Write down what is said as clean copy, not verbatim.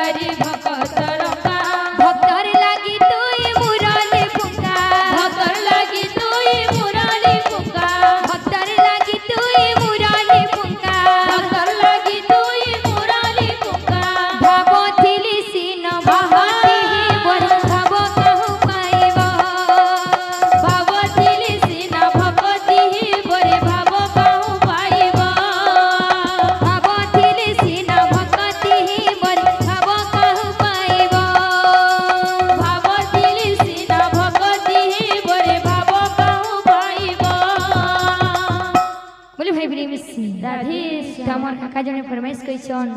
बारी भक्तर का भक्तर लागी तुई मुरली फुका भक्तर लागी तुई मुरली फुका भक्तर लागी तुई मुरली फुका भक्तर लागी तुई मुरली फुका भाबथिली सीन भगती बर भाब कहु पाइब भाबथिली सीना भगती बरे भाव कहु पाइब भाबथिली सीन भगती बर भाब कहु पाइब भाबथिली सीना भगती बरे भाव कहु पाइब। बोले भाई प्रेम से राधे श्याम। हमर काका जने फरमाइश कइछन